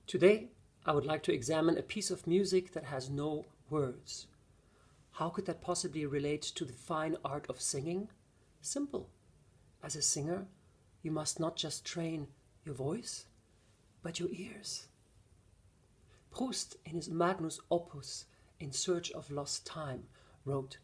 Today, I would like to examine a piece of music that has no words. How could that possibly relate to the fine art of singing? Simple. As a singer, you must not just train your voice, but your ears. Proust, in his magnus opus, In Search of Lost Time, wrote,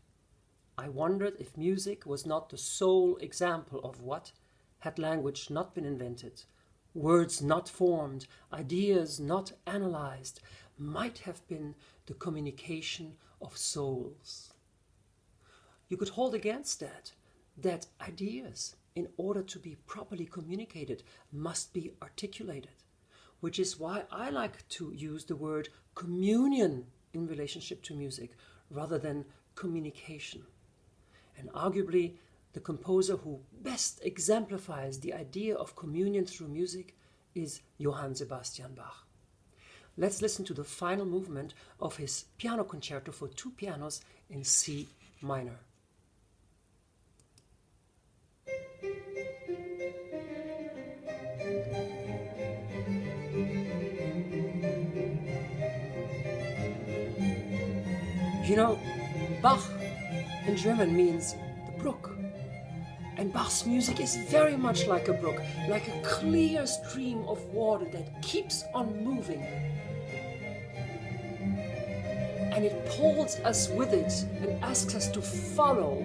"I wondered if music was not the sole example of what, had language not been invented, words not formed, ideas not analyzed, might have been the communication of souls." You could hold against that ideas, in order to be properly communicated, must be articulated, which is why I like to use the word communion in relationship to music rather than communication. And arguably, the composer who best exemplifies the idea of communion through music is Johann Sebastian Bach. Let's listen to the final movement of his piano concerto for two pianos in C minor. You know, Bach in German means the brook. And Bach's music is very much like a brook, like a clear stream of water that keeps on moving. And it pulls us with it and asks us to follow,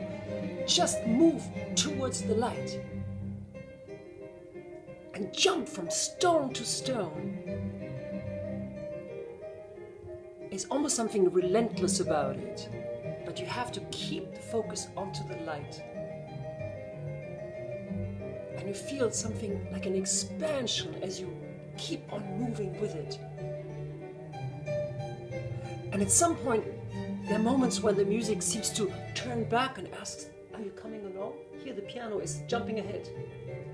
just move towards the light. And jump from stone to stone. There's almost something relentless about it, but you have to keep the focus onto the light. And you feel something like an expansion as you keep on moving with it. And at some point, there are moments when the music seems to turn back and asks, "Are you coming along?" Here the piano is jumping ahead.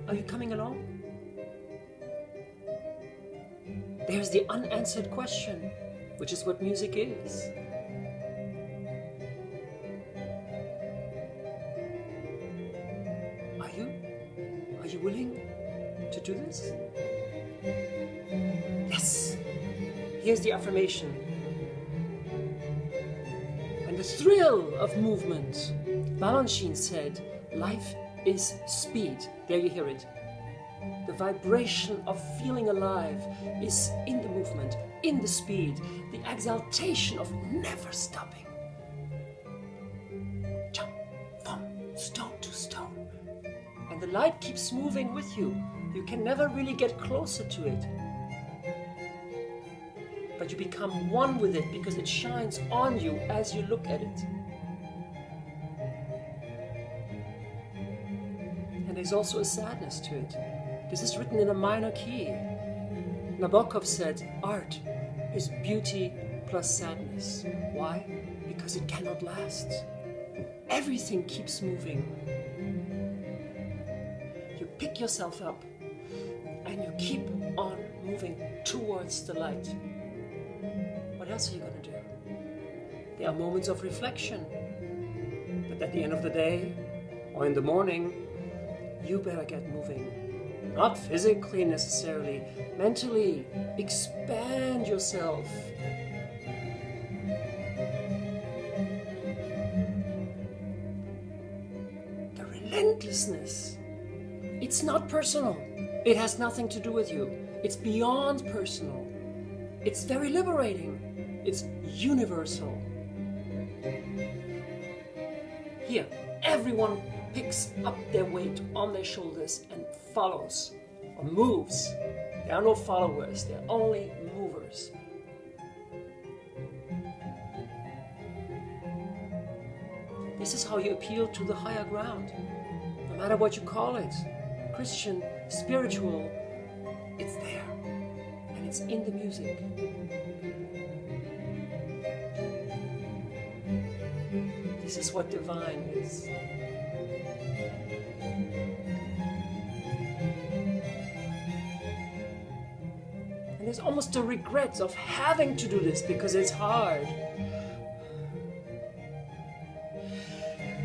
"Are you coming along?" There's the unanswered question, which is what music is. Are you willing to do this? Yes. Here's the affirmation. And the thrill of movement. Balanchine said, "Life is speed." There you hear it. The vibration of feeling alive is in the movement, in the speed, the exaltation of never stopping. Jump from stone to stone. And the light keeps moving with you. You can never really get closer to it. But you become one with it because it shines on you as you look at it. And there's also a sadness to it. This is written in a minor key. Nabokov said, "Art is beauty plus sadness." Why? Because it cannot last. Everything keeps moving. You pick yourself up and you keep on moving towards the light. What else are you going to do? There are moments of reflection, but at the end of the day or in the morning, you better get moving. Not physically necessarily, mentally. Expand yourself. The relentlessness. It's not personal. It has nothing to do with you. It's beyond personal. It's very liberating. It's universal. Here, everyone picks up their weight on their shoulders and follows or moves. There are no followers, there are only movers. This is how you appeal to the higher ground. No matter what you call it, Christian, spiritual, it's there. And it's in the music. This is what divine is. And there's almost a regret of having to do this because it's hard.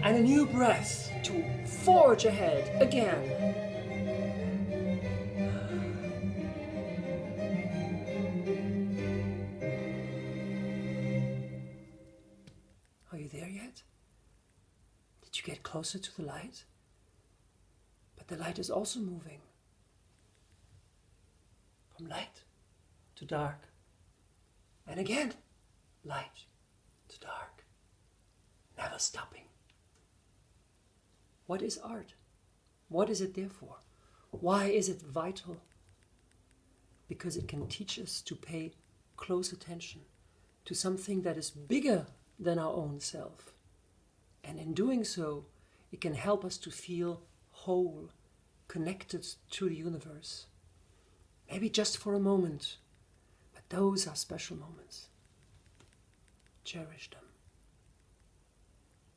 And a new breath to forge ahead again. closer to the light, but the light is also moving from light to dark, and again, light to dark, never stopping. What is art? What is it there for? Why is it vital? Because it can teach us to pay close attention to something that is bigger than our own self. And in doing so, it can help us to feel whole, connected to the universe. Maybe just for a moment, but those are special moments. Cherish them.